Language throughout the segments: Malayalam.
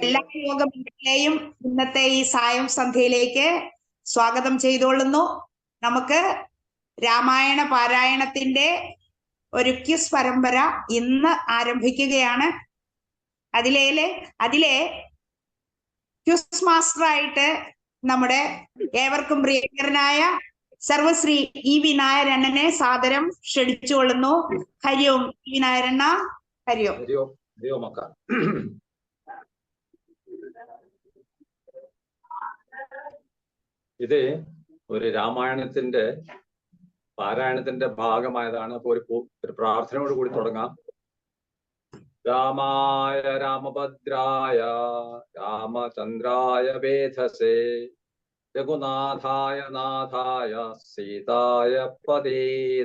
എല്ലാ യോഗങ്ങളെയും ഇന്നത്തെ ഈ സായം സന്ധ്യയിലേക്ക് സ്വാഗതം ചെയ്തുകൊള്ളുന്നു. നമുക്ക് രാമായണ പാരായണത്തിന്റെ ഒരു ക്വിസ് പരമ്പര ഇന്ന് ആരംഭിക്കുകയാണ്. അതിലെ ക്വിസ് മാസ്റ്ററായിട്ട് നമ്മുടെ ഏവർക്കും പ്രിയങ്കരനായ സർവശ്രീ ഇ.വി. നായരണ്ണനെ സാദരം ക്ഷണിച്ചുകൊള്ളുന്നു. ഹരി ഓം ഇ.വി. നായരണ്ണ. ഹരി ഓം. ഇത് ഒരു രാമായണത്തിന്റെ പാരായണത്തിന്റെ ഭാഗമായതാണ്. അപ്പൊ ഒരു പ്രാർത്ഥനയോട് കൂടി തുടങ്ങാം. രാമായ രാമഭദ്രായ രാമചന്ദ്രായ വേധസേ രഘുനാഥായ നാഥായ സീതായ പദേ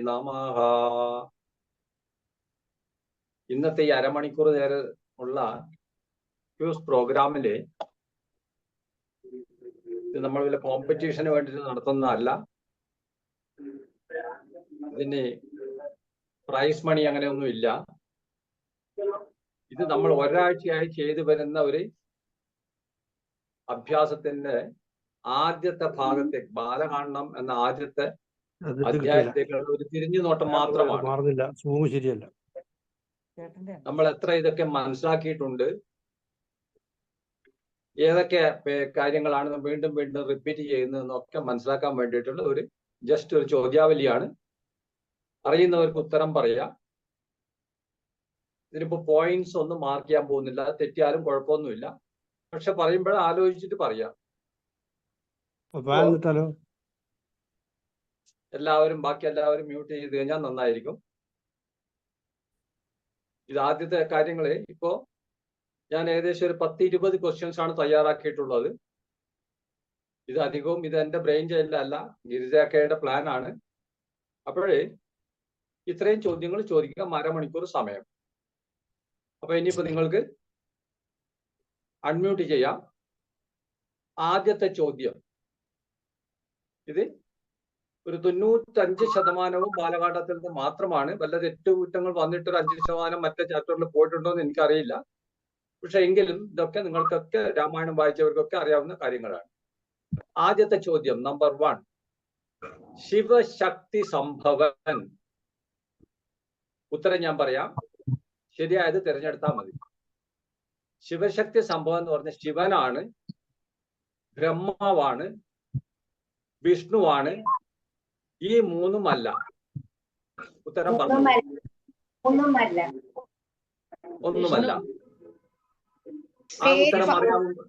നമഃ. ഇന്നത്തെ ഈ അരമണിക്കൂർ നേരം ഉള്ള ക്യൂസ് പ്രോഗ്രാമില് നമ്മൾ വല്ല കോമ്പറ്റീഷന് വേണ്ടിയിട്ട് നടത്തുന്നതല്ല. ഇതിന് പ്രൈസ് മണി അങ്ങനെയൊന്നും ഇല്ല. ഇത് നമ്മൾ ഒരാഴ്ചയായി ചെയ്തു വരുന്ന ഒരു അഭ്യാസത്തിന്റെ ആദ്യത്തെ ഭാഗത്തേക്ക്, ബാലകാണ്ഡം എന്ന ആദ്യത്തെ അധ്യായത്തേക്കുള്ള ഒരു തിരിഞ്ഞു നോട്ടം മാത്രമാണ്. നമ്മൾ എത്ര ഇതൊക്കെ മനസ്സിലാക്കിയിട്ടുണ്ട്, ഏതൊക്കെ കാര്യങ്ങളാണ് വീണ്ടും വീണ്ടും റിപ്പീറ്റ് ചെയ്യുന്നതെന്നൊക്കെ മനസ്സിലാക്കാൻ വേണ്ടിയിട്ടുള്ള ഒരു ജസ്റ്റ് ഒരു ചോദ്യാവലിയാണ്. അറിയുന്നവർക്ക് ഉത്തരം പറയാം. ഇതിനിപ്പോ പോയിന്റ്സ് ഒന്നും മാർക്ക് ചെയ്യാൻ പോകുന്നില്ല, തെറ്റിയാലും കുഴപ്പമൊന്നുമില്ല. പക്ഷെ പറയുമ്പോൾ ആലോചിച്ചിട്ട് പറയാം. ബാക്കി എല്ലാവരും മ്യൂട്ട് ചെയ്ത് കഴിഞ്ഞാൽ നന്നായിരിക്കും. ഇത് ആദ്യത്തെ കാര്യങ്ങള് ഇപ്പോ ഞാൻ ഏകദേശം ഒരു 10-20 ക്വസ്റ്റ്യൻസ് ആണ് തയ്യാറാക്കിയിട്ടുള്ളത്. ഇത് അധികവും ഇത് എന്റെ ബ്രെയിൻ ചൈൽഡല്ല, ഗിരിജാക്കയുടെ പ്ലാൻ ആണ്. അപ്പോഴേ ഇത്രയും ചോദ്യങ്ങൾ ചോദിക്കാം, അരമണിക്കൂർ സമയം. അപ്പൊ ഇനിയിപ്പോ നിങ്ങൾക്ക് അൺമ്യൂട്ട് ചെയ്യാം. ആദ്യത്തെ ചോദ്യം, ഇത് ഒരു 95% ബാലപാഠത്തിൽ നിന്ന് മാത്രമാണ്. വല്ല തെറ്റുകുറ്റങ്ങൾ വന്നിട്ടൊരു 5% മറ്റേ ചാപ്റ്ററിൽ പോയിട്ടുണ്ടോ എന്ന് എനിക്കറിയില്ല. പക്ഷെ എങ്കിലും ഇതൊക്കെ നിങ്ങൾക്കൊക്കെ രാമായണം വായിച്ചവർക്കൊക്കെ അറിയാവുന്ന കാര്യങ്ങളാണ്. ആദ്യത്തെ ചോദ്യം, നമ്പർ 1, ശിവശക്തി സംഭവൻ. ഉത്തരം ഞാൻ പറയാം, ശരിയായത് തിരഞ്ഞെടുത്താൽ മതി. ശിവശക്തി സംഭവം എന്ന് പറഞ്ഞ ശിവനാണ്, ബ്രഹ്മാവാണ്, വിഷ്ണുവാണ്. ഈ മൂന്നുമല്ല. ഉത്തരം പറഞ്ഞു. ഒന്നുമല്ല. ഉത്തരം അറിയാവുന്നത്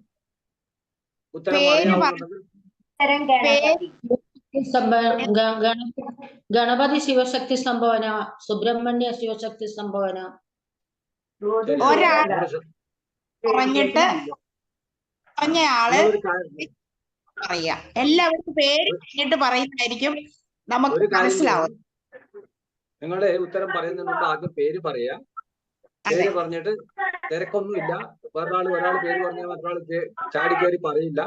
ഗണപതി ശിവശക്തി സംഭവന, സുബ്രഹ്മണ്യ ശിവശക്തി സംഭവന. പറഞ്ഞിട്ട് പറഞ്ഞയാള് പറയാ. എല്ലാവർക്കും പേര് പറഞ്ഞിട്ട് പറയുന്നതായിരിക്കും നമുക്ക് മനസ്സിലാവും. നിങ്ങളുടെ ഉത്തരം പറയുന്നതിന് ആദ്യം പേര് പറയാ. പേര് പറഞ്ഞിട്ട് തിരക്കൊന്നുമില്ല. ഒരാൾ പേര് പറഞ്ഞാൽ മറ്റൊരാൾ ചാടിക്കേറി പറയില്ല.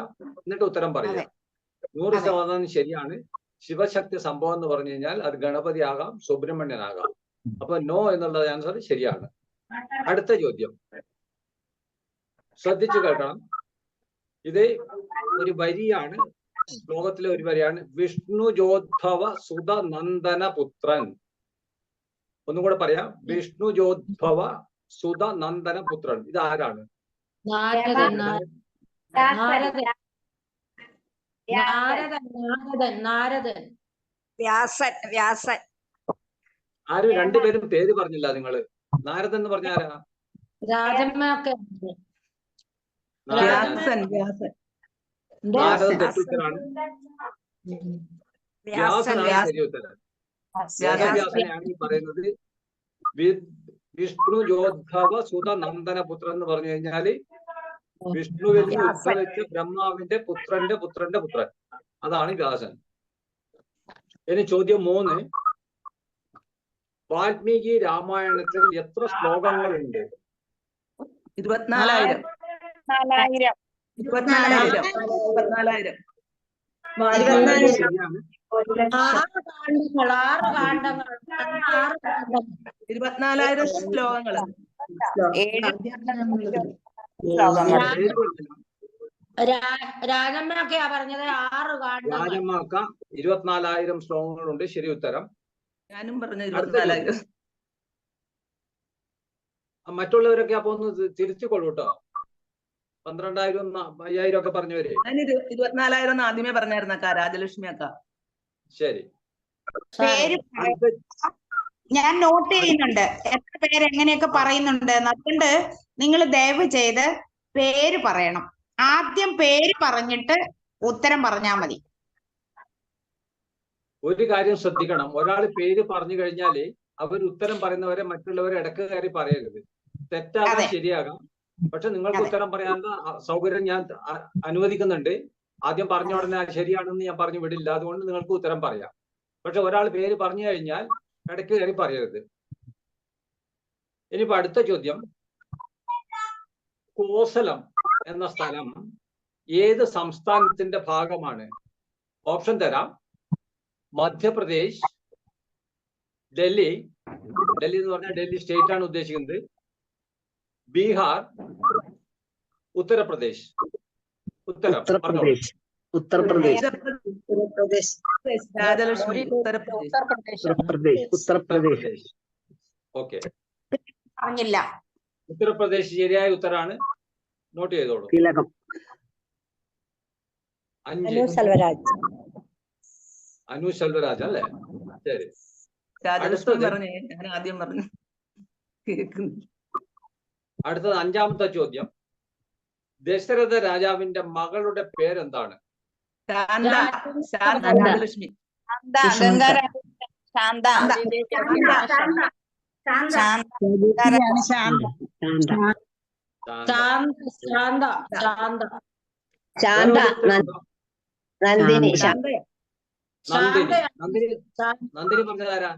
എന്നിട്ട് ഉത്തരം പറയുക. 100% ശരിയാണ്. ശിവശക്തി സംഭവം എന്ന് പറഞ്ഞു കഴിഞ്ഞാൽ അത് ഗണപതി ആകാം, സുബ്രഹ്മണ്യനാകാം. അപ്പൊ നോ എന്നുള്ള ആൻസർ ശരിയാണ്. അടുത്ത ചോദ്യം ശ്രദ്ധിച്ചു കേൾക്കണം. ഇത് ഒരു വരിയാണ്, ശ്ലോകത്തിലെ ഒരു വരിയാണ്. വിഷ്ണുജോദ്ഭവ സുത നന്ദന പുത്രൻ. ഒന്നും കൂടെ പറയാം. വിഷ്ണുജോദ്ഭവ സുത നന്ദന പുത്രൻ. ഇത് ആരാണ്? ആരും രണ്ടുപേരും പേര് പറഞ്ഞില്ല. നിങ്ങള് നാരദൻ എന്ന് പറഞ്ഞ ആരാ? നാരദൻ തെറ്റുത്തരാണ്. വ്യാസനാണ് ശരി ഉത്തരം. വ്യാസനാണ് ഈ പറയുന്നത്. വിഷ്ണുജോദ്ഭവ സുത നന്ദന പുത്രൻ എന്ന് പറഞ്ഞു കഴിഞ്ഞാല് വിഷ്ണുവിൽ നിന്ന് ഉത്ഭവിച്ച ബ്രഹ്മാവിന്റെ പുത്രന്റെ പുത്രന്റെ പുത്രൻ. അതാണ് വ്യാസൻ. ഇനി ചോദ്യം 3, വാൽമീകി രാമായണത്തിൽ എത്ര ശ്ലോകങ്ങളുണ്ട്? 24,000. 24,000. 24,000 ശ്ലോകങ്ങൾ. രാജമ്മയൊക്കെയാ പറഞ്ഞത് 6 കാണ്ഡങ്ങൾ. രാജമ്മക്ക 24,000 ശ്ലോകങ്ങളുണ്ട്. ശരി ഉത്തരം. ഞാനും പറഞ്ഞു അടുത്ത 24,000. മറ്റുള്ളവരൊക്കെ അപ്പൊ ഒന്ന് തിരിച്ചുകൊള്ളൂ കേട്ടോ. 12,000 5,000 ഒക്കെ പറഞ്ഞവരെ. ഞാൻ 24,000 ആദ്യമേ പറഞ്ഞായിരുന്നക്ക രാജലക്ഷ്മി അക്ക. ശരി. പേര് ഞാൻ നോട്ട് ചെയ്യുന്നുണ്ട്, എത്ര പേര് എങ്ങനെയൊക്കെ പറയുന്നുണ്ട്. അതുകൊണ്ട് നിങ്ങൾ ദയവ് ചെയ്ത് പേര് പറയണം. ആദ്യം പേര് പറഞ്ഞിട്ട് ഉത്തരം പറഞ്ഞാൽ മതി. ഒരു കാര്യം ശ്രദ്ധിക്കണം, ഒരാൾ പേര് പറഞ്ഞു കഴിഞ്ഞാല് അവർ ഉത്തരം പറയുന്നവരെ മറ്റുള്ളവരെ ഇടക്ക് കയറി പറയരുത്. തെറ്റാകാം ശരിയാകാം, പക്ഷെ നിങ്ങൾക്ക് ഉത്തരം പറയാനുള്ള സൗകര്യം ഞാൻ അനുവദിക്കുന്നുണ്ട്. ആദ്യം പറഞ്ഞ ഉടനെ ശരിയാണെന്ന് ഞാൻ പറഞ്ഞു വിടില്ല. അതുകൊണ്ട് നിങ്ങൾക്ക് ഉത്തരം പറയാം. പക്ഷെ ഒരാൾ പേര് പറഞ്ഞു കഴിഞ്ഞാൽ ഇടയ്ക്ക് കയറി പറയരുത്. ഇനിയിപ്പോ അടുത്ത ചോദ്യം, കോസലം എന്ന സ്ഥലം ഏത് സംസ്ഥാനത്തിന്റെ ഭാഗമാണ്? ഓപ്ഷൻ തരാം. മധ്യപ്രദേശ്, ഡൽഹി എന്ന് പറഞ്ഞാൽ ഡൽഹി സ്റ്റേറ്റ് ആണ് ഉദ്ദേശിക്കുന്നത്, ബീഹാർ, ഉത്തർപ്രദേശ്. ഉത്തരം ഉത്തർപ്രദേശ്. രാജലക്ഷ്മി ഉത്തർപ്രദേശ്. ഓക്കെ, പറഞ്ഞില്ല. ഉത്തർപ്രദേശ് ശരിയായ ഉത്തരാണ്. നോട്ട് ചെയ്തോളൂ. തിലകം. 5. അനു സെൽവരാജ് അല്ലേ? ശരി. രാജലക്ഷ്മി പറഞ്ഞേ, ഞാൻ ആദ്യം പറഞ്ഞു. അടുത്തത് 5ാമത്തെ ചോദ്യം, ദശരഥ രാജാവിന്റെ മകളുടെ പേരെന്താണ്? രാജലക്ഷ്മി. നന്ദിനി പറഞ്ഞതാരാ?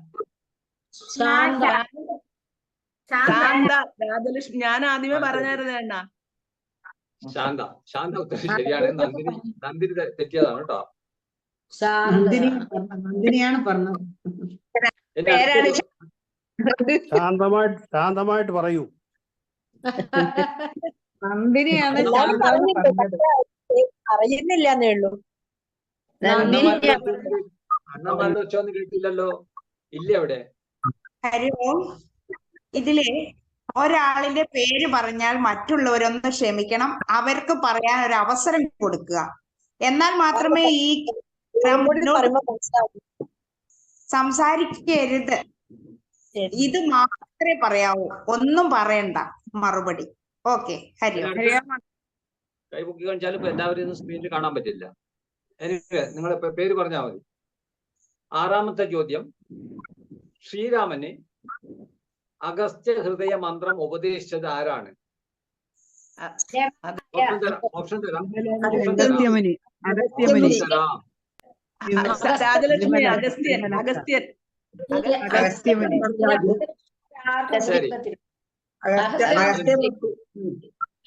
രാജലക്ഷ്മി ഞാൻ ആദ്യമേ പറഞ്ഞായിരുന്നു അണ്ണ. ശാന്ത ഉത്തരം ശരിയാണ്. നന്ദിനി തെറ്റിയതാണ് കേട്ടോ. നന്ദിനിയാണ് പറഞ്ഞത്. ശാന്തമായിട്ട് പറയൂ. നന്ദിനിയാണ് അറിയുന്നില്ലെന്നേ ഉള്ളൂ. അണ്ണന്മാരുടെ ഉച്ചൊന്നും കേട്ടില്ലല്ലോ. ഇല്ല അവിടെ. ഇതില് ഒരാളിന്റെ പേര് പറഞ്ഞാൽ മറ്റുള്ളവരൊന്ന് ക്ഷമിക്കണം, അവർക്ക് പറയാൻ ഒരു അവസരം കൊടുക്കുക. എന്നാൽ മാത്രമേ ഈ സംസാരിക്കരുത്. ഇത് മാത്രമേ പറയാവൂ, ഒന്നും പറയണ്ട മറുപടി. ഓക്കെ, ഹരിയോം. കൈപൊക്കി കാണിച്ചാലും ഇപ്പൊ എല്ലാവരും സ്ക്രീനിൽ കാണാൻ പറ്റില്ല. എനിക്ക് നിങ്ങളെ പേര് പറഞ്ഞാൽ മതി. 6ാമത്തെ ചോദ്യം, ശ്രീരാമന് അഗസ്ത്യ ഹൃദയ മന്ത്രം ഉപദേശിച്ചത് ആരാണ്? ഓപ്ഷൻ തരാം. രാജലക്ഷ്മി, അഗസ്ത്യൻ. ശരി,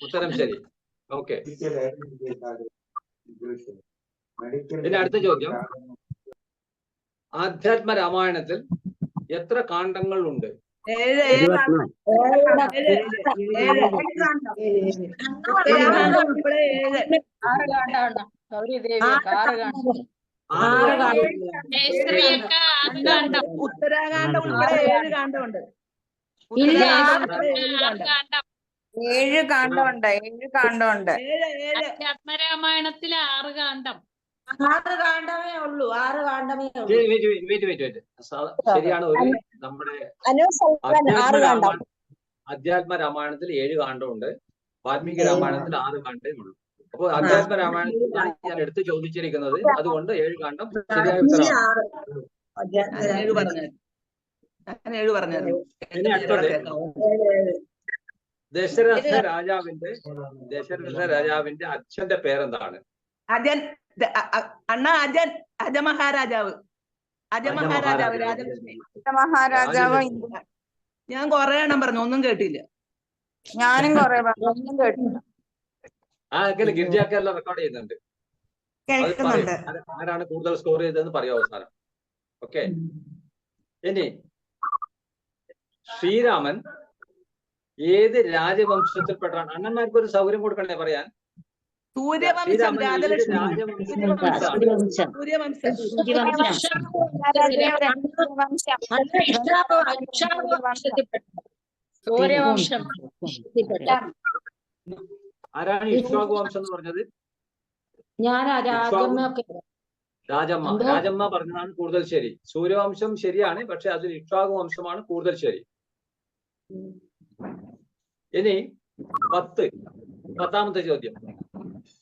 ഉത്തരം ശരി. ഓക്കെ, ഇനി അടുത്ത ചോദ്യം, ആധ്യാത്മ രാമായണത്തിൽ എത്ര കാണ്ഡങ്ങൾ ഉണ്ട്? 7 ഉത്തരാഖണ്ഡം ഉൾപ്പെടെ 7 കാണ്ഡമുണ്ട്. 7 കാണ്ഡമുണ്ട്. അധ്യാത്മരാമായണത്തിൽ 6 കാണ്ഡം. 6 കാണ്ഡമേ ഉള്ളൂ. 6 കാണ്ഡമേ ഉള്ളൂ. ശരിയാണ്. ഒരു നമ്മുടെ അധ്യാത്മ രാമായണത്തിൽ 7 കാണ്ഡമുണ്ട്. വാൽമീകി രാമായണത്തിൽ 6 കാണ്ഡേ ഉള്ളൂ. അപ്പോൾ അധ്യാത്മ രാമായണത്തിലാണ് ഞാൻ എടുത്ത് ചോദിച്ചിരിക്കുന്നത്. അതുകൊണ്ട് 7 കാണ്ഡം ശരിയായ ഉത്തരമാണ്. ഇനി അടുത്തത്, ദശരഥ രാജാവിന്റെ അച്ഛന്റെ പേരെന്താണ്? അജമഹാരാജാവ്. രാജലക്ഷ്മി മഹാരാജാവ്. ഞാൻ കൊറേ എണ്ണം പറഞ്ഞു, ഒന്നും കേട്ടില്ല. ഞാനും കൊറേ പറഞ്ഞു, ഒന്നും കേട്ടില്ല. ഗിരിജാക്കെല്ലാം റെക്കോർഡ് ചെയ്യുന്നുണ്ട്. ആരാണ് കൂടുതൽ സ്കോർ ചെയ്തതെന്ന് പറയാം അവസാനം. ഓക്കെ, ഇനി ശ്രീരാമൻ ഏത് രാജവംശത്തിൽപ്പെട്ടാണ്? അണ്ണന്മാർക്ക് ഒരു സൗകര്യം കൊടുക്കണ്ടേ പറയാൻ? സൂര്യവംശം, ശ്രീരാമൻ ഏത് രാജലക്ഷ്മി. രാജവംശത്തിൽപ്പെട്ടതാണ്? സൂര്യവംശം. സൂര്യവംശം. ആരാണ് ഇക്ഷ്വാകു വംശം എന്ന് പറഞ്ഞത്? ഞാനാ രാജമ്മയൊക്കെ. രാജമ്മ. എന്തോ? രാജമ്മ പറഞ്ഞതാണ് കൂടുതൽ ശരി. സൂര്യവംശം ശരിയാണ്, പക്ഷെ അതിൽ ഇക്ഷ്വാകു വംശമാണ് കൂടുതൽ ശരി. ഇനി 10ാമത്തെ ചോദ്യം.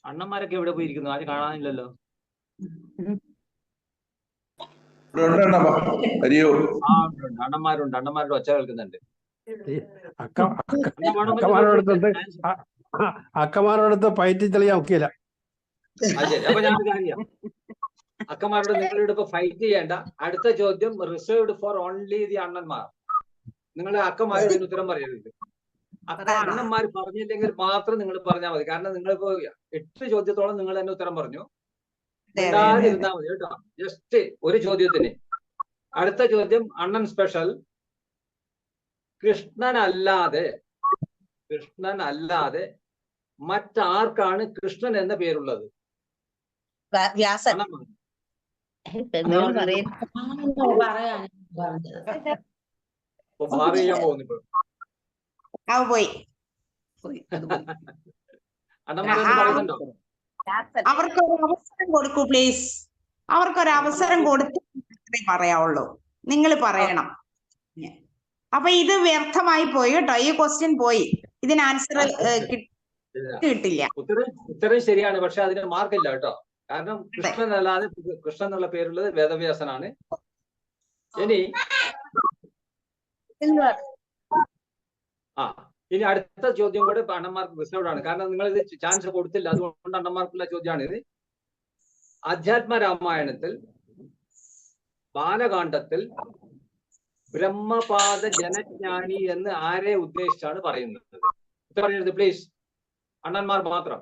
അണ്ണന്മാരൊക്കെ എവിടെ പോയിരിക്കുന്നു? ആരും കാണാനില്ലല്ലോ. അണ്ണന്മാരുണ്ട്. അണ്ണന്മാരുടെ ഒച്ച കേൾക്കുന്നുണ്ട്. അക്കമാരോടത്ത് പയറ്റി തെളിയാൻ ഒക്കെയില്ല. ശരി, അപ്പൊ ഞാൻ കാര്യം അക്കന്മാരോട് നിങ്ങളോട് ഇപ്പൊ ഫൈറ്റ് ചെയ്യേണ്ട. അടുത്ത ചോദ്യം റിസർവ്ഡ് ഫോർ ഓൺലി ദി അണ്ണന്മാർ. നിങ്ങൾ അക്കന്മാരോട് ഇതിന് ഉത്തരം പറയരുത്. അണ്ണന്മാർ പറഞ്ഞില്ലെങ്കിൽ മാത്രം നിങ്ങൾ പറഞ്ഞാൽ മതി. കാരണം നിങ്ങളിപ്പോ 8 ചോദ്യത്തോളം നിങ്ങൾ തന്നെ ഉത്തരം പറഞ്ഞു. ഇരുന്നാ മതി കേട്ടോ. ജസ്റ്റ് ഒരു ചോദ്യത്തിന്. അടുത്ത ചോദ്യം അണ്ണൻ സ്പെഷ്യൽ. കൃഷ്ണനല്ലാതെ മറ്റാർക്കാണ് കൃഷ്ണൻ എന്ന പേരുള്ളത്? വ്യാസൻ. പറയാൻ ഭാവി ചെയ്യാൻ പോകുന്നു ഇപ്പൊ. പോയി. അണ്ണന്മാരൊന്നും പറയുന്നുണ്ടോ? അവർക്കൊരു അവസരം കൊടുക്കൂ പ്ലീസ്. അവർക്കൊരു അവസരം കൊടുത്ത് പറയാവുള്ളൂ. നിങ്ങൾ പറയണം. അപ്പൊ ഇത് വ്യർത്ഥമായി പോയി കേട്ടോ. ഈ ക്വസ്റ്റ്യൻ പോയി. ഇതിന് ആൻസർ കിട്ടില്ല. ഉത്തരം ശരിയാണ്, പക്ഷെ അതിന് മാർക്കില്ല കേട്ടോ. കാരണം കൃഷ്ണനല്ലാതെ കൃഷ്ണൻ എന്നുള്ള പേരുള്ളത് വേദവ്യാസനാണ്. ഇനി ഇനി അടുത്ത ചോദ്യം കൂടെ അണ്ണന്മാർക്ക് റിസർവ്ഡ് ആണ്. കാരണം നിങ്ങൾ ഇത് ചാൻസ് കൊടുത്തില്ല, അതുകൊണ്ട് അണ്ണന്മാർക്കുള്ള ചോദ്യമാണ് ഇത്. അധ്യാത്മരാമായണത്തിൽ ബാലകാണ്ഡത്തിൽ ബ്രഹ്മപാദ ജനജ്ഞാനി എന്ന് ആരെ ഉദ്ദേശിച്ചാണ് പറയുന്നത്? പറയരുത് പ്ലീസ്, അണ്ണന്മാർ മാത്രം.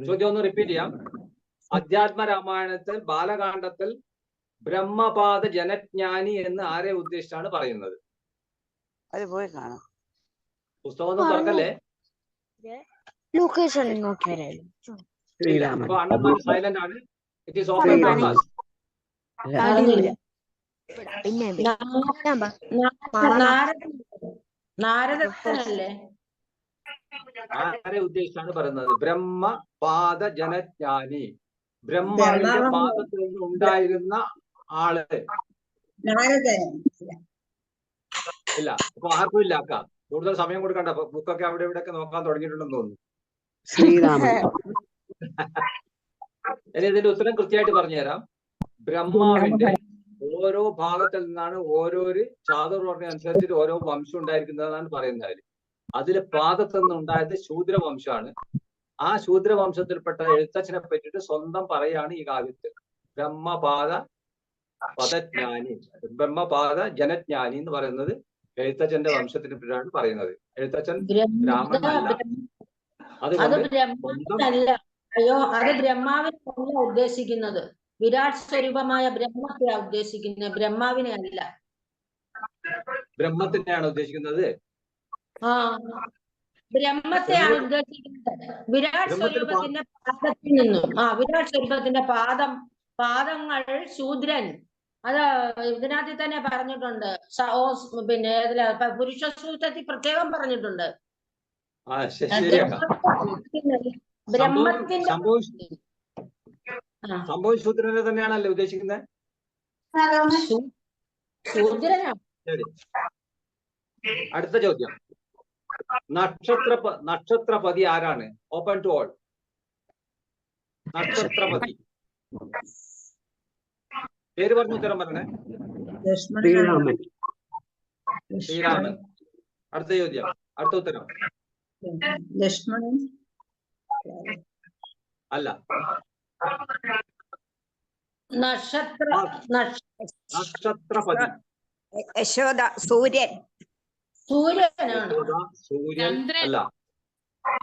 ചോദ്യം ഒന്ന് റിപ്പീറ്റ് ചെയ്യാം. അധ്യാത്മരാമായണത്തിൽ ബാലകാണ്ഡത്തിൽ ബ്രഹ്മപാദ ജനജ്ഞാനി എന്ന് ആരെ ഉദ്ദേശിച്ചാണ് പറയുന്നത്? അത് പോയി കാണാം. പുസ്തകം ഒന്നും തുറക്കല്ലേ. അപ്പൊ അണ്ണന്മാർ സൈലന്റ് ആണ്. It is open for class. നാരദല്ലേ? ആരെ ഉദ്ദേശിച്ചാണ് പറയുന്നത്? ബ്രഹ്മപാദ ജനജ്ഞാനി. ബ്രഹ്മാവിന്റെ പാദത്തിൽ നിന്ന് ഉണ്ടായിരുന്ന ആള്. ഇല്ല, അപ്പൊ ആർക്കും ഇല്ല. കൂടുതൽ സമയം കൊടുക്കണ്ട. ബുക്കൊക്കെ അവിടെ ഇവിടെ ഒക്കെ നോക്കാൻ തുടങ്ങിയിട്ടുണ്ടെന്ന് തോന്നുന്നു. ഇനി ഇതിന്റെ ഉത്തരം കൃത്യമായിട്ട് പറഞ്ഞുതരാം. ബ്രഹ്മാവിന്റെ ഓരോ ഭാഗത്തിൽ നിന്നാണ് ഓരോരു ചാതുർവർണ്ണ അനുസരിച്ചിട്ട് ഓരോ വംശം ഉണ്ടായിരിക്കുന്നതാണ് പറയുന്നത്. അതില് പാദത്തിൽ നിന്നുണ്ടായത് ശൂദ്രവംശമാണ്. ആ ശൂദ്രവംശത്തിൽപ്പെട്ട എഴുത്തച്ഛനെ പറ്റിയിട്ട് സ്വന്തം പറയാണ് ഈ കാവ്യത്തിൽ. ബ്രഹ്മപാദ ജനജ്ഞാനി എന്ന് പറയുന്നത് എഴുത്തച്ഛന്റെ വംശത്തിനെ പറ്റിയാണ് പറയുന്നത്. എഴുത്തച്ഛൻ ബ്രാഹ്മണനല്ല. അതുകൊണ്ട് അയ്യോ, അത് ബ്രഹ്മാവിനെ ഉദ്ദേശിക്കുന്നത്. വിരാട് സ്വരൂപമായ ബ്രഹ്മത്തെ ഉദ്ദേശിക്കുന്നത്, ബ്രഹ്മാവിനെ അല്ല. ബ്രഹ്മത്തിനെയാണ് ഉദ്ദേശിക്കുന്നത്. ബ്രഹ്മത്തെയാണ് ഉദ്ദേശിക്കുന്നത്. വിരാട് സ്വരൂപത്തിന്റെ പാദത്തിൽ നിന്നും. വിരാട് സ്വരൂപത്തിന്റെ പാദങ്ങൾ ശൂദ്രൻ. അത് ഇതിനകത്ത് തന്നെ പറഞ്ഞിട്ടുണ്ട്. പിന്നെ പുരുഷ സൂത്രത്തിൽ പ്രത്യേകം പറഞ്ഞിട്ടുണ്ട്. ബ്രഹ്മത്തിന്റെ സംഭവം ശൂദ്രനെ തന്നെയാണല്ലേ ഉദ്ദേശിക്കുന്നത്? ശൂദ്രനാണ്. ശരി, അടുത്ത ചോദ്യം. നക്ഷത്രപതി ആരാണ്? Open to all. നക്ഷത്രപതി പേര് പറഞ്ഞ ഉത്തരം പറഞ്ഞേ. ശ്രീരാമൻ. അടുത്ത ചോദ്യം, അടുത്ത ഉത്തരം. ലക്ഷ്മണൻ അല്ല. നക്ഷത്രപതി യശോദ. സൂര്യൻ. സൂര്യനാണ്. സൂര്യൻ അല്ല.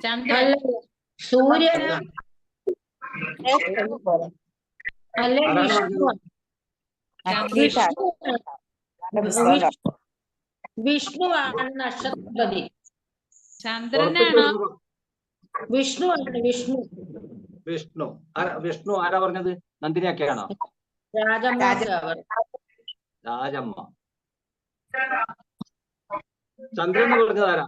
ചന്ദ്രൻ. സൂര്യനാണ്. അല്ലെ വിഷ്ണു. വിഷ്ണുവാണ് നക്ഷത്രപതി. ചന്ദ്രനാണോ? വിഷ്ണുവാണ് വിഷ്ണു. വിഷ്ണു ആരാ പറഞ്ഞത്? നന്ദിനിയൊക്കെയാണോ? രാജമ്മ. രാജമ്മ. ചന്ദ്രൻ എന്ന് പറഞ്ഞത് ആരാ?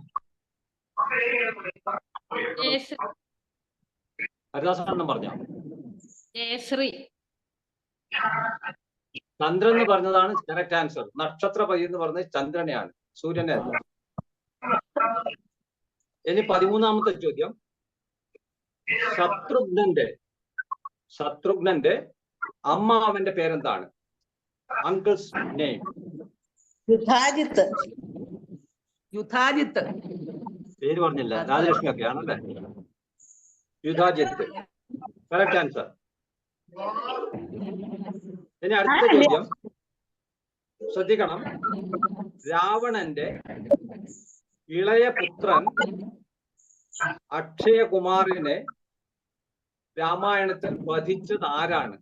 ഹരിദാസൻ പറഞ്ഞോ? ജയശ്രീ. ചന്ദ്രൻ എന്ന് പറഞ്ഞതാണ് കറക്റ്റ് ആൻസർ. നക്ഷത്രപതി എന്ന് പറഞ്ഞത് ചന്ദ്രനെയാണ്, സൂര്യനെ അല്ല. ഇനി 13ാമത്തെ ചോദ്യം. ശത്രുഘ്നന്റെ അമ്മാവന്റെ പേരെന്താണ്? Uncle's name. യുധാജിത്ത്. പേര് പറഞ്ഞില്ല. രാജലക്ഷ്മി ഒക്കെ ആണല്ലേ? Yudhajit correct answer. ഇനി അടുത്ത ചോദ്യം ശ്രദ്ധിക്കണം. രാവണന്റെ ഇളയ പുത്രൻ അക്ഷയകുമാറിനെ രാമായണത്തിൽ വധിച്ചത് ആരാണ്?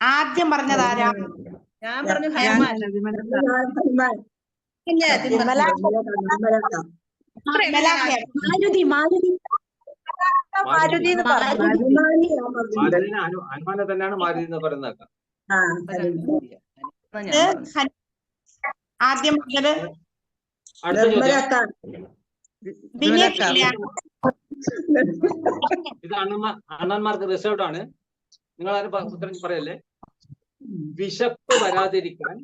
ആദ്യം പറഞ്ഞതാരാ? ഞാൻ പറഞ്ഞു ഹനുമാൻ. ഹനുമാനെ തന്നെയാണ് മാരുതി എന്ന് പറയുന്നത്. ആദ്യം പറഞ്ഞത് അടുത്ത ചോദ്യം. ഇത് അണ്ണന്മാർക്ക് റിസർവ്ഡ് ആണ്. നിങ്ങൾ ആരും ഉത്തരം പറയല്ലേ. വിശപ്പ് വരാതിരിക്കാൻ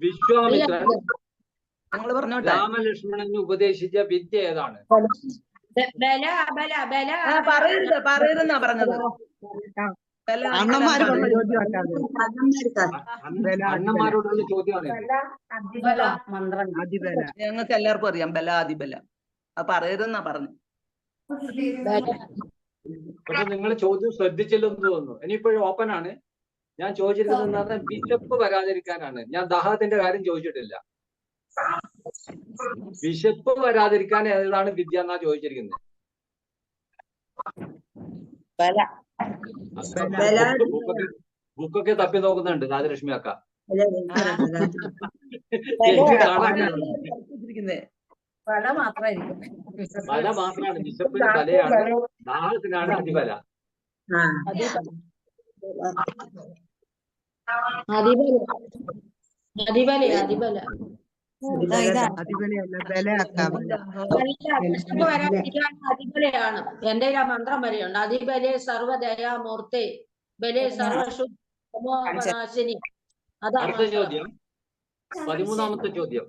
വിശ്വാമിത്രൻ രാമലക്ഷ്മണന് ഉപദേശിച്ച വിദ്യ ഏതാണ്? പറയരുതെന്നാ പറഞ്ഞത്. അണ്ണന്മാരോടുള്ള ചോദ്യമാണ്. ഞങ്ങൾക്ക് എല്ലാവർക്കും അറിയാം ബല അതിബല. അത് പറയരുതെന്നാ പറഞ്ഞു. പക്ഷെ നിങ്ങൾ ചോദ്യം ശ്രദ്ധിച്ചില്ലെന്ന് തോന്നുന്നു. ഇനിയിപ്പോഴും ഓപ്പൺ ആണ്. ഞാൻ ചോദിച്ചിരിക്കുന്നത് വിശപ്പ് വരാതിരിക്കാനാണ്. ഞാൻ ദാഹത്തിന്റെ കാര്യം ചോദിച്ചിട്ടില്ല. വിശപ്പ് വരാതിരിക്കാൻ ഏതാണ് വിദ്യ എന്നാ ചോദിച്ചിരിക്കുന്നത്. ബുക്കൊക്കെ തപ്പി നോക്കുന്നുണ്ട് രാജലക്ഷ്മി അക്ക. പല മാത്രമായിരിക്കും. ബല മാത്രമാണ്. വിശപ്പിന് ബലയാണ്, ദാഹത്തിനാണ് അതിബല. അതിബലയാണ്. എന്റെ മന്ത്രം വരെയുണ്ട്. അതിബലെ സർവദയാമൂർത്തെ ബലെ സർവശുനാശിനി. അടുത്ത ചോദ്യം 13ാമത്തെ ചോദ്യം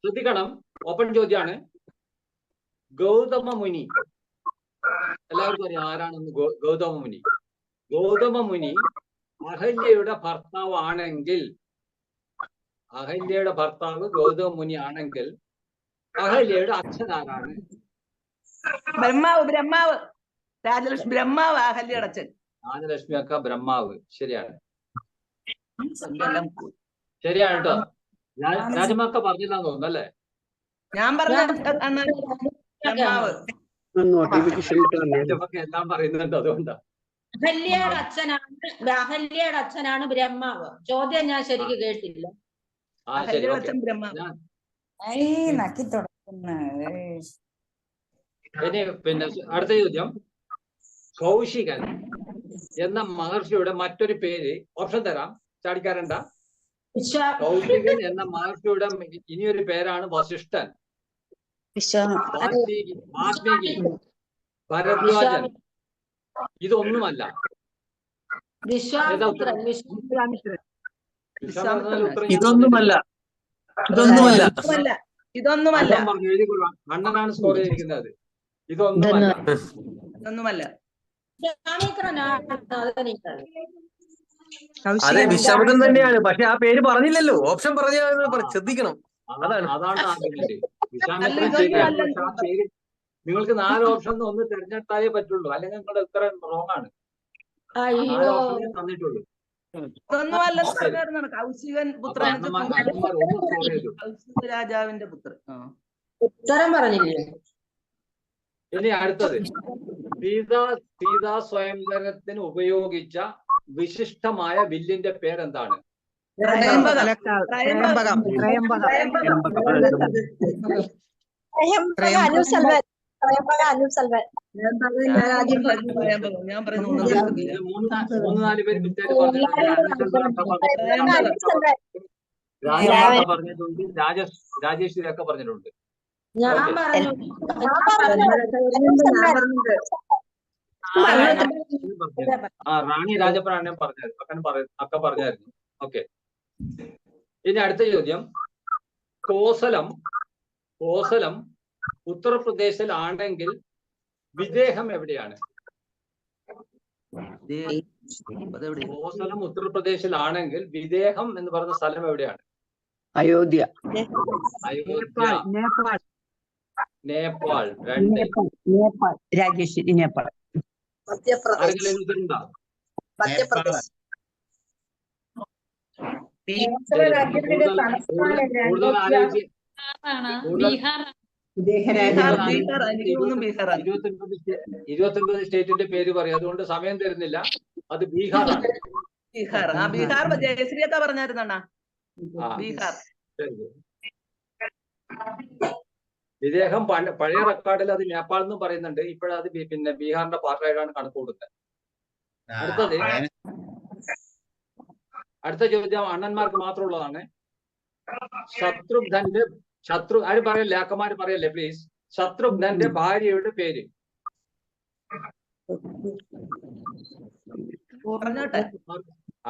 ശ്രദ്ധിക്കണം. ഓപ്പൺ ചോദ്യമാണ്. ഗൗതമ മുനി എല്ലാവർക്കും അറിയാം ആരാണെന്ന്. ഗൗതമ മുനി അഹല്യയുടെ ഭർത്താവ് ഗൗതമ മുനി ആണെങ്കിൽ അഹല്യയുടെ അച്ഛൻ ആരാണ്? ബ്രഹ്മാവ്. രാജലക്ഷ്മി ബ്രഹ്മാവ് അഹല്യയുടെ അച്ഛൻ. രാജലക്ഷ്മി അക്ക ബ്രഹ്മാവ്. ശരിയാണ് കേട്ടോ. രാജമാക്ക പറഞ്ഞില്ലാന്ന് തോന്നുന്നു അല്ലേ? ഞാൻ പറഞ്ഞു ബ്രഹ്മാവ്. എല്ലാം പറയുന്നുണ്ട്. അതുകൊണ്ടാ. അഹല്യയുടെ അച്ഛനാണ് ബ്രഹ്മാവ്. ചോദ്യം ഞാൻ ശരിക്കും കേട്ടില്ല. ഇനി പിന്നെ അടുത്ത ചോദ്യം. കൗശികൻ എന്ന മഹർഷിയുടെ മറ്റൊരു പേര് ഓപ്ഷൻ തരാം, ചാടിക്കാരണ്ട. കൗശികൻ എന്ന മഹർഷിയുടെ ഇനിയൊരു പേരാണ് വസിഷ്ഠൻ, വാൽമീകി, ഭരദ്വാജൻ. ഇതൊന്നുമല്ല. ഇതൊന്നുമല്ല. അണ്ണനാണ് സ്കോർ ചെയ്തിരിക്കുന്നത്. ഇതൊന്നുമല്ല. അതെ, വിശ്വാമിത്രൻ തന്നെയാണ്. പക്ഷെ ആ പേര് പറഞ്ഞില്ലല്ലോ. ഓപ്ഷൻ പറഞ്ഞ ശ്രദ്ധിക്കണം. അതാണ് ആർഗ്യുമെന്റ്. വിശ്വാമിത്രൻ ശരിയാണ്. പക്ഷെ ആ പേര് നിങ്ങൾക്ക് 4 ഓപ്ഷൻ ഒന്ന് തിരഞ്ഞെടുത്താലേ പറ്റുള്ളൂ. അല്ലെങ്കിൽ നിങ്ങളുടെ ഉത്തരം റോങ് ആണ്. 4 ഓപ്ഷനേ തന്നിട്ടുള്ളൂ. ഒന്നും അല്ലെന്ന് പറഞ്ഞായിരുന്നാണ് കൗശികൻ അപ്പൊ പുത്രൻ അണ്ണന്മാർ ഒന്ന് സ്കോർ ചെയ്തു. കൗശിക രാജാവിന്റെ പുത്രൻ. ഉത്തരം പറഞ്ഞില്ലേ? ഇനി അടുത്തത് സീതാ സ്വയംവരത്തിന് ഉപയോഗിച്ച വിശിഷ്ടമായ വില്ലിന്റെ പേരെന്താണ്? ഞാൻ പറയുന്നു മൂന്ന് നാല് പേര് മിറ്റായിട്ട് പറഞ്ഞിട്ടുണ്ട്. പറഞ്ഞിട്ടുണ്ട്, രാജേശ്വരി ഒക്കെ പറഞ്ഞിട്ടുണ്ട്. ഞാൻ പറഞ്ഞു റാണി രാജപ്രാണ്യം അക്ക പറഞ്ഞായിരുന്നു. ഓക്കെ, ഇനി അടുത്ത ചോദ്യം. കോസലം ഉത്തർപ്രദേശിൽ ആണെങ്കിൽ വിദേഹം എവിടെയാണ്? കോസലം ഉത്തർപ്രദേശിലാണെങ്കിൽ വിദേഹം എന്ന് പറയുന്ന സ്ഥലം എവിടെയാണ്? അയോധ്യ. നേപ്പാൾ. 2 രാജേശ്വരി നേപ്പാൾ. ആരെങ്കിലും എഴുതിയിട്ടുണ്ടോ? കൂടുതൽ ആലോചിച്ച് ബീഹാർ 29 സ്റ്റേറ്റിന്റെ പേര് പറയും. അതുകൊണ്ട് സമയം തരുന്നില്ല. അത് ബീഹാറാണ്. ബീഹാർ ജയശ്രീയൊക്കെ പറഞ്ഞായിരുന്നണ്ണ. ബീഹാർ വിദേഹം പഴയ റെക്കോർഡിൽ അത് നേപ്പാൾ എന്നും പറയുന്നുണ്ട്. ഇപ്പോഴത് പിന്നെ ബീഹാറിന്റെ പാർട്ടായിട്ടാണ് കണക്ക് കൊടുക്കുന്നത്. അടുത്ത ചോദ്യം അണ്ണന്മാർക്ക് മാത്രമുള്ളതാണ്. ആരും പറയല്ലേ, അക്കമാര് പറയല്ലേ പ്ലീസ്. ശത്രുഘ്നന്റെ ഭാര്യയുടെ പേര്?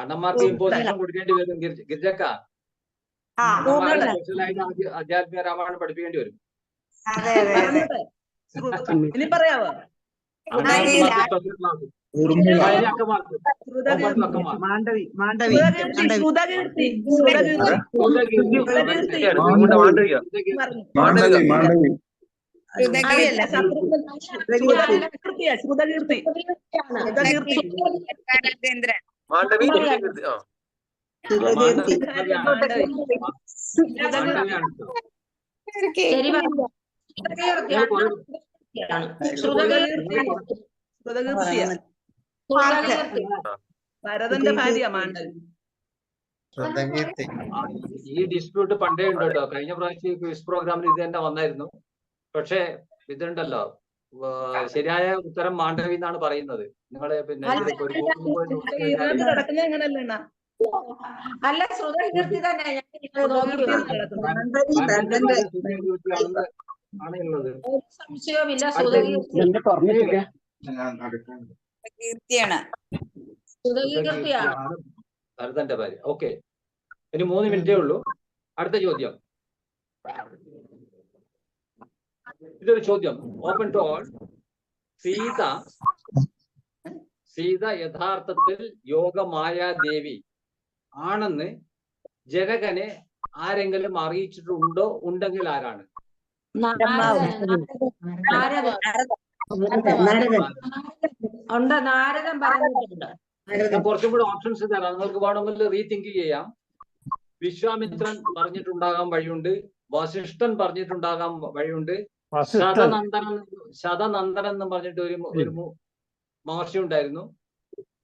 അണ്ണന്മാർക്ക് ഇമ്പോസിഷൻ കൊടുക്കേണ്ടി വരും. ഗിരിജക്ക, സ്പെഷ്യലായിട്ട് ആധ്യാത്മിക രാമായണം പഠിപ്പിക്കേണ്ടി വരും. ഇനി പറയാവോ? ഭരതന്റെ ഭാര്യ മാണ്ഡവി. ഈ ഡിസ്പ്യൂട്ട് പണ്ടേ ഉണ്ട് കേട്ടോ. കഴിഞ്ഞ പ്രാവശ്യം ക്വിസ് പ്രോഗ്രാമിൽ ഇത് തന്നെ വന്നായിരുന്നു. പക്ഷെ ഇതുണ്ടല്ലോ, ശരിയായ ഉത്തരം മാണ്ഡവി എന്നാണ് പറയുന്നത്. നിങ്ങളെ പിന്നെ കിടക്കുന്ന എങ്ങനെയല്ല അല്ല, ശ്രുതകീർത്തി തന്നെ ആണുള്ളത്. ഒരു സംശയവുമില്ല. ശ്രുതകീർത്തിയാണ്. ഭരതന്റെ ഭാര്യ. ഓക്കെ, ഇനി 3 മിനിറ്റേ ഉള്ളൂ. അടുത്ത ചോദ്യം. ഇതൊരു ചോദ്യം ഓപ്പൺ ടു ഓൾ. സീത യഥാർത്ഥത്തിൽ യോഗമായാദേവി ആണെന്ന് ജനകനെ ആരെങ്കിലും അറിയിച്ചിട്ടുണ്ടോ? ഉണ്ടെങ്കിൽ ആരാണ്? നാരദൻ പറഞ്ഞിട്ടുണ്ട്. ഞാൻ കുറച്ചും കൂടെ ഓപ്ഷൻസ് തരാം, നിങ്ങൾക്ക് വേണമെങ്കിൽ റീതിങ്ക് ചെയ്യാം. വിശ്വാമിത്രൻ പറഞ്ഞിട്ടുണ്ടാകാൻ വഴിയുണ്ട്, വസിഷ്ഠൻ പറഞ്ഞിട്ടുണ്ടാകാൻ വഴിയുണ്ട്, ശതനന്ദനൻ എന്ന് പറഞ്ഞിട്ട് ഒരു മഹർഷി ഉണ്ടായിരുന്നു,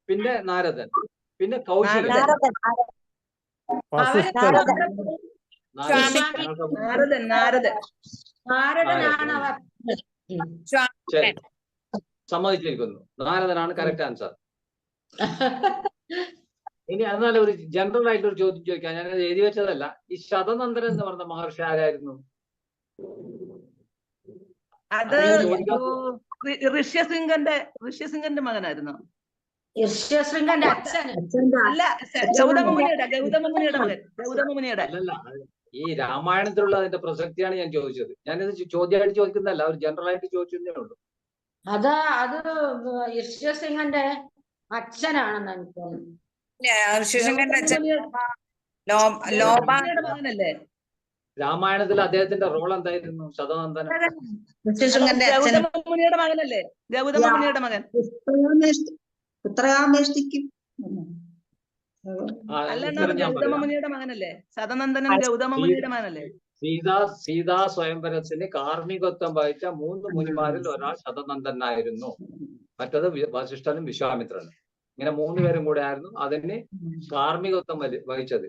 പിന്നെ നാരദൻ, പിന്നെ കൗശികൻ. സമ്മതിച്ചിരിക്കുന്നു, നാരദനാണ് കറക്റ്റ് ആൻസർ. ഇനി എന്നാൽ ഒരു ജനറൽ ആയിട്ടൊരു ചോദ്യം ചോദിക്കാം. ഞാൻ എഴുതി വെച്ചതല്ല. ഈ ശതനന്ദനൻ എന്ന് പറഞ്ഞ മഹർഷി ആരായിരുന്നു? അത് ഋഷ്യസിംഗന്റെ മകനായിരുന്നു. ഋഷ്യശൃംഗന്റെ അച്ഛൻ അല്ല, ഗൗതമമുനിയുടെ മകൻ. ഗൗതമമുനിയുടെ അല്ലല്ല, ഈ രാമായണത്തിലുള്ള അതിന്റെ പ്രസക്തിയാണ് ഞാൻ ചോദിച്ചത്. ഞാനിത് ചോദ്യമായിട്ട് ചോദിക്കുന്നതല്ല, ഒരു ജനറൽ ആയിട്ട് ചോദിച്ചതേ ഉള്ളൂ. അത് ഋഷ്യസിംഗന്റെ അച്ഛനാണെന്ന് എനിക്ക് തോന്നുന്നു. മകനല്ലേ? രാമായണത്തിൽ അദ്ദേഹത്തിന്റെ റോൾ എന്തായിരുന്നു? ശതനന്ദനൻ ഗൗതമമുനിയുടെ മകനല്ലേ? ഗൗതമമുനിയുടെ മകൻ. അല്ല ഉത്തരം ഞാൻ ഗൗതമ പറയാം. മുനിയുടെ മകനല്ലേ? ശതനന്ദനൻ ഗൗതമ മുനിയുടെ മകനല്ലേ? സീതാ സ്വയംവരത്തിന് കാർമ്മികത്വം വഹിച്ച 3 മുനിമാരിൽ ഒരാൾ ശതനന്ദനായിരുന്നു. മറ്റത് വസിഷ്ഠനും വിശ്വാമിത്രനും. ഇങ്ങനെ 3 പേരും കൂടെ ആയിരുന്നു അതിന് കാർമ്മികത്വം വഹിച്ചത്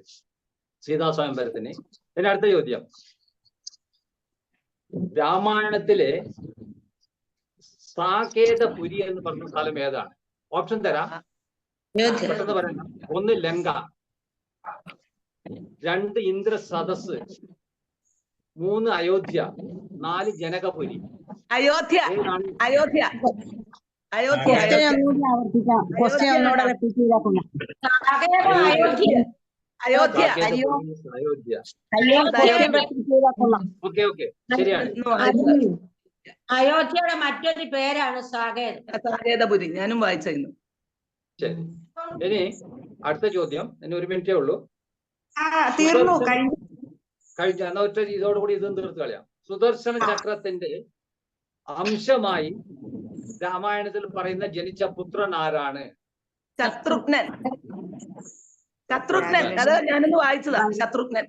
സീതാ സ്വയംവരത്തിന്. പിന്നെ അടുത്ത ചോദ്യം, രാമായണത്തിലെ സാകേതപുരി എന്ന് പറഞ്ഞ സ്ഥലം ഏതാണ്? ഓപ്ഷൻ തരാം, പെട്ടെന്ന് പറയണം. 1 ലങ്ക, 2 ഇന്ദ്രസദസ്, 3 അയോധ്യ, 4 ജനകപുരി. അയോധ്യ. ഏതാണ്? അയോധ്യ. അയോധ്യ. ക്വസ്റ്റ്യൻ ഒന്നുകൂടെ റിപ്പീറ്റ് ചെയ്താൽ അയോധ്യ. അയോധ്യ. അയോധ്യ. ഓക്കെ ശരിയാണ്. അയോധ്യയുടെ മറ്റൊരു പേരാണ് സാകേത്. സാകേതപുരി. ഞാനും വായിച്ചിരുന്നു. ശരി. ഇനി അടുത്ത ചോദ്യം, ഇനി 1 മിനിറ്റേ ഉള്ളൂ. തീർന്നു കഴിഞ്ഞ എന്നാ ഒറ്റ ഇതോടുകൂടി ഇതും തീർത്ത് കളയാം. സുദർശന ചക്രത്തിന്റെ അംശമായി രാമായണത്തിൽ പറയുന്ന ജനിച്ച പുത്രൻ ആരാണ്? ശത്രുഘ്നൻ. ശത്രുഘ്നൻ. അത് ഞാനൊന്ന് വായിച്ചതാ. ശത്രുഘ്നൻ.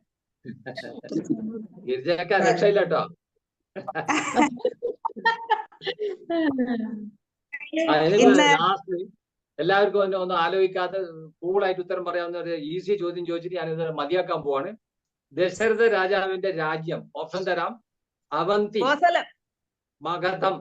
ഗിരിജയൊക്കെ രക്ഷയില്ല കേട്ടോ. ലാസ്റ്റ് എല്ലാവർക്കും ഒന്ന് ആലോചിക്കാതെ കൂളായിട്ട് ഉത്തരം പറയാവുന്ന ഒരു ഈസി ചോദ്യം ചോദിച്ചിട്ട് ഞാനിത് മതിയാക്കാൻ പോവാണ്. ദശരഥ രാജാവിന്റെ രാജ്യം ഓപ്ഷൻ തരാം. അവന്തി, മഗധം,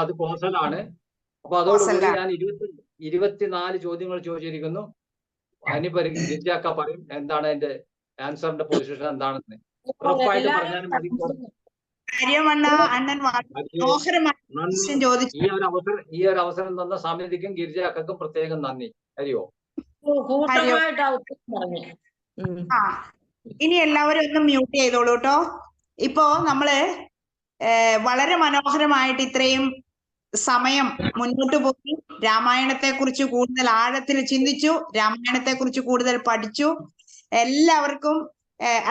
അത് കോസലാണ്. അപ്പൊ അതോടുകൂടി ഞാൻ 24 ചോദ്യങ്ങൾ ചോദിച്ചിരിക്കുന്നു. അതിനിപ്പോ ഗിരിജാക്ക പറയും എന്താണ് അതിന്റെ ആൻസറിന്റെ പൊസിഷൻ എന്താണെന്ന്. ഉറപ്പായിട്ട് പറഞ്ഞാലും മതി. ഈ ഒരു അവസരം തന്ന സമിതിക്കും ഗിരിജാക്കും പ്രത്യേകം നന്ദി. ഹരിയോ. ഇനി എല്ലാവരും ഒന്ന് മ്യൂട്ട് ചെയ്തോളൂ കേട്ടോ. ഇപ്പോ നമ്മള് വളരെ മനോഹരമായിട്ട് ഇത്രയും സമയം മുന്നോട്ട് പോയി രാമായണത്തെ കുറിച്ച് കൂടുതൽ ആഴത്തിൽ ചിന്തിച്ചു, രാമായണത്തെ കുറിച്ച് കൂടുതൽ പഠിച്ചു. എല്ലാവർക്കും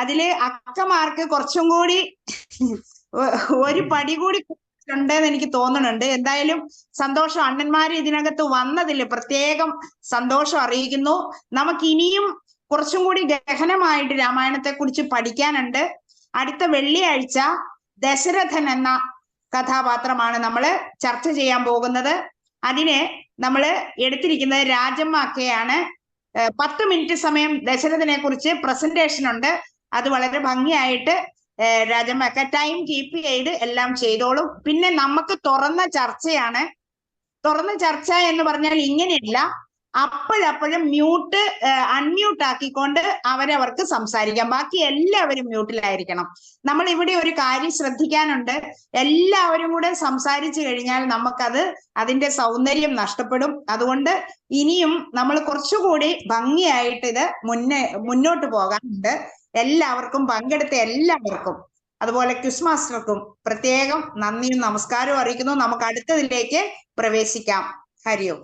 അതില് അക്കമാർക്ക് കുറച്ചും കൂടി ഒരു പടി കൂടി ഉണ്ടെന്ന് എനിക്ക് തോന്നുന്നുണ്ട്. എന്തായാലും സന്തോഷം, അണ്ണന്മാര് ഇതിനകത്ത് വന്നതിൽ പ്രത്യേകം സന്തോഷം അറിയിക്കുന്നു. നമുക്ക് ഇനിയും കുറച്ചും കൂടി ഗഹനമായിട്ട് രാമായണത്തെ കുറിച്ച് പഠിക്കാനുണ്ട്. അടുത്ത വെള്ളിയാഴ്ച ദശരഥൻ എന്ന കഥാപാത്രമാണ് നമ്മൾ ചർച്ച ചെയ്യാൻ പോകുന്നത്. അതിന് നമ്മൾ എടുത്തിരിക്കുന്നത് രാജമ്മ അക്കയാണ്. 10 മിനിറ്റ് സമയം ദശരഥനെ കുറിച്ച് പ്രസന്റേഷൻ ഉണ്ട്. അത് വളരെ ഭംഗിയായിട്ട് രാജമ്മ അക്ക ടൈം കീപ്പ് ചെയ്ത് എല്ലാം ചെയ്തോളും. പിന്നെ നമുക്ക് തുറന്ന ചർച്ചയാണ്. തുറന്ന ചർച്ച എന്ന് പറഞ്ഞാൽ ഇങ്ങനെയല്ല, അപ്പോഴപ്പോഴും അൺമ്യൂട്ട് ആക്കിക്കൊണ്ട് അവരവർക്ക് സംസാരിക്കാം. ബാക്കി എല്ലാവരും മ്യൂട്ടിലായിരിക്കണം. നമ്മൾ ഇവിടെ ഒരു കാര്യം ശ്രദ്ധിക്കാനുണ്ട്. എല്ലാവരും കൂടെ സംസാരിച്ചു കഴിഞ്ഞാൽ നമുക്കത് അതിന്റെ സൗന്ദര്യം നഷ്ടപ്പെടും. അതുകൊണ്ട് ഇനിയും നമ്മൾ കുറച്ചുകൂടി ഭംഗിയായിട്ട് ഇത് മുന്നോട്ട് പോകാനുണ്ട്. എല്ലാവർക്കും പങ്കെടുത്ത എല്ലാവർക്കും അതുപോലെ ക്വിസ് മാസ്റ്റർക്കും പ്രത്യേകം നന്ദിയും നമസ്കാരവും അറിയിക്കുന്നു. നമുക്ക് അടുത്തതിലേക്ക് പ്രവേശിക്കാം. ഹരിയോം.